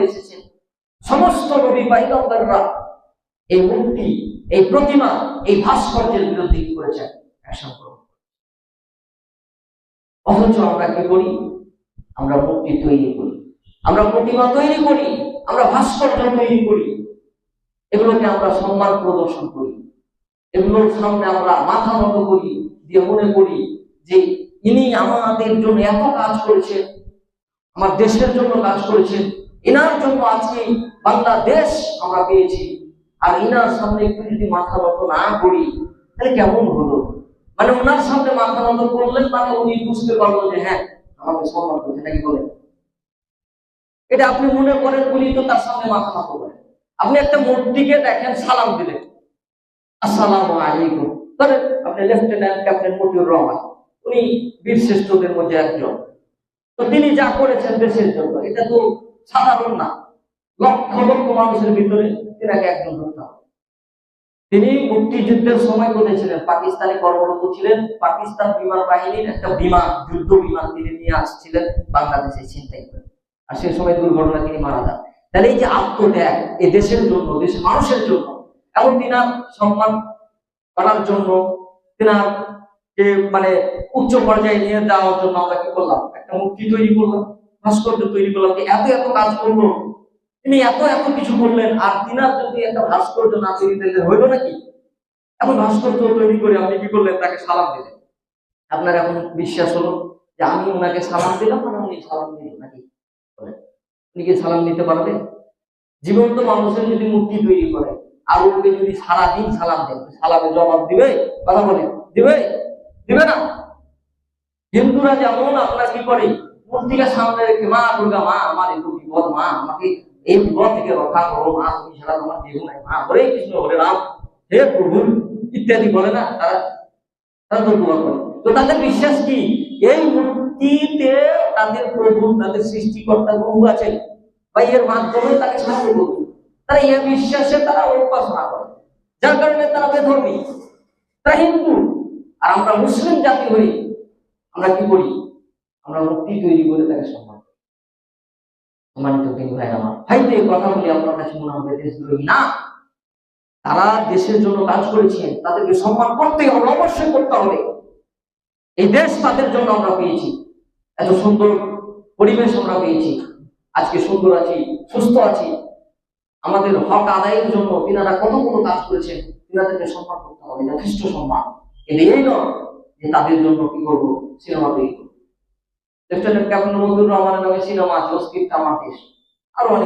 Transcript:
এসেছেন। সমস্ত নবী পয়গম্বররা এই মূর্তি, এই প্রতিমা, এই ভাস্কর্যের বিরুদ্ধে কি করেছেন? অ্যাকশন গ্রহণ। অথচ আমরা কি করি? আমরা মূর্তি তৈরি করি, আমরা প্রতিমা তৈরি করি, আমরা ভাস্কর্য তৈরি করি, এগুলোকে আমরা সম্মান প্রদর্শন করি, এগুলোর সামনে আমরা মাথা নত করি, দিয়ে মনে করি যে ইনি আমাদের জন্য এত কাজ করেছেন, আমার দেশের জন্য কাজ করেছেন, এনার জন্য আজকে বাংলাদেশ আমরা পেয়েছি। আর ইনার সামনে একটু যদি মাথা নত না করি তাহলে কেমন হলো? মানে ওনার সামনে মাথা নত করলেন মানে উনি বুঝতে পারলো যে হ্যাঁ আমাকে সম্মান করছে, নাকি বলেন? এটা আপনি মনে করেন বলি তো তার সামনে মাথা নত করেন। আপনি একটা মূর্তিকে দেখেন, সালাম দিলেন, আসসালামু আলাইকুম। ধরেন আপনি লেফটেন্যান্ট ক্যাপ্টেন মতিউর রহমান, উনি বীর শ্রেষ্ঠদের মধ্যে একজন, তো তিনি যা করেছেন দেশের জন্য এটা তো সাধারণ না। লক্ষ লক্ষ মানুষের ভিতরে তিনাকে একজন ধরতে হবে। তিনি মুক্তিযুদ্ধের সময় কোথায় ছিলেন? পাকিস্তানে কর্মরত ছিলেন। পাকিস্তান বিমান বাহিনীর একটা বিমান, যুদ্ধ বিমান তিনি নিয়ে আসছিলেন বাংলাদেশে ছিনতাই করে, আর সেই সময় দুর্ঘটনা তিনি মারা যান। তাহলে এই যে আত্মত্যাগ, এই দেশের জন্য, দেশের মানুষের জন্য, এবং তিনার সম্মান করার জন্য, তিনার মানে উচ্চ পর্যায়ে নিয়ে যাওয়ার জন্য আমরা কি করলাম? একটা মূর্তি তৈরি করলাম, ভাস্কর্য তৈরি করলাম। এত এত কাজ করলো, তিনি এত এত কিছু করলেন, আর তিনার যদি একটা ভাস্কর্য না তৈরি দিলে হইল নাকি? এখন ভাস্কর্য তৈরি করে আপনি কি করলেন? তাকে সালাম দিলেন। আপনার এখন বিশ্বাস হলো যে আমি ওনাকে সালাম দিলাম মানে উনি সালাম দিলেন, নাকি? উনি কি সালাম দিতে পারবে? জীবন্ত মানুষের যদি মূর্তি তৈরি করে আর ওকে যদি সারাদিন সালাম দেন, সালামে জবাব দিবে? কথা বলে দিবে? দিবে না। হিন্দুরা যেমন আপনার কি করে, মূর্তিকে সামনে রেখে মা দুর্গা, মা আমার একটু বিপদ, মা আমাকে এই বিপদ থেকে রক্ষা করো, মা তুমি ছাড়া তোমার কেউ নাই, মা হরে কৃষ্ণ হরে রাম, হে প্রভু ইত্যাদি বলে না তারা, তারা তো দোয়া করে। তো তাদের বিশ্বাস কি? এই মূর্তিতে তাদের প্রভু, তাদের সৃষ্টিকর্তা প্রভু আছেন, বা এর মাধ্যমে তাকে সাহায্য করবে। তারা এই বিশ্বাসে তারা উপাসনা করে, যার কারণে তারা বেধর্মী, তারা হিন্দু। আর আমরা মুসলিম জাতি হই, আমরা কি করি? আমরা মূর্তি তৈরি করে তাকে সম্মান করি। সম্মানিত কিন্তু ভাই আমার, হয়তো এই কথা বলে আপনার কাছে মনে হবে দেশদ্রোহী। না, তারা দেশের জন্য কাজ করেছেন, তাদেরকে সম্মান করতে হবে, অবশ্যই করতে হবে। এই দেশ তাদের জন্য আমরা পেয়েছি, এত সুন্দর পরিবেশ আমরা পেয়েছি, আজকে সুন্দর আছি, সুস্থ আছি। আমাদের হক আদায়ের জন্য তিনারা কত কত কাজ করেছেন, তিনাদেরকে সম্মান করতে হবে, যথেষ্ট সম্মান। কিন্তু এই নয় যে তাদের জন্য কি করবো? সিনেমা তৈরি করবো। লেফটেন্যান্ট ক্যাপ্টেন মতিউর রহমানের নামে সিনেমা আছে, অস্কিপ আমার দেশ, আরো অনেক